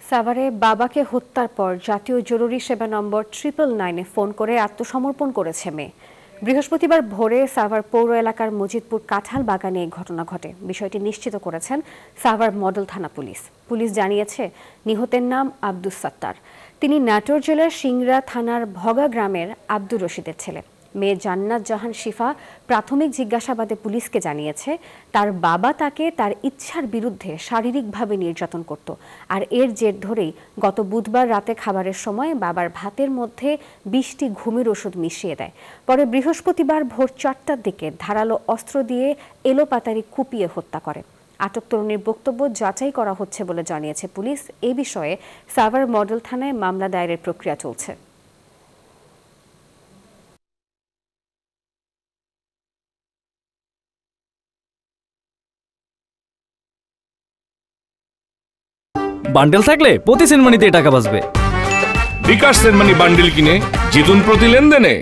সাভারে বাবাকে হত্যার পর জাতীয় জরুরি সেবা নম্বর 999-এ ফোন করে আত্মসমর্পণ করেছে মেয়ে। বৃহস্পতিবার ভোরে সাভার পৌর এলাকার মজিদপুর কাঁঠাল বাগানে এই ঘটনা ঘটে। বিষয়টি নিশ্চিত করেছেন সাভার মডেল থানা পুলিশ। পুলিশ জানিয়েছে, নিহতের নাম আব্দুস সাত্তার। তিনি নাটোর জেলার সিংড়া থানার ভগা গ্রামের আব্দুর রশিদের ছেলে। মেয়ে জান্নাত জাহান শিফা প্রাথমিক জিজ্ঞাসাবাদে পুলিশকে জানিয়েছে, তার বাবা তাকে তার ইচ্ছার বিরুদ্ধে শারীরিকভাবে নির্যাতন করত। আর এর জের ধরেই গত বুধবার রাতে খাবারের সময় বাবার ভাতের মধ্যে 20টি ঘুমের ওষুধ মিশিয়ে দেয়। পরে বৃহস্পতিবার ভোর 4টার দিকে ধারালো অস্ত্র দিয়ে এলোপাতাড়ি কুপিয়ে হত্যা করে। আটক তরুণীর বক্তব্য যাচাই করা হচ্ছে বলে জানিয়েছে পুলিশ। এ বিষয়ে সাভার মডেল থানায় মামলা দায়েরের প্রক্রিয়া চলছে। বান্ডেল থাকলে প্রতি সেনমানিতে টাকা বাঁচবে। বিকাশ সেনমানি বান্ডেল কিনে জিতুন প্রতি লেনদেনে।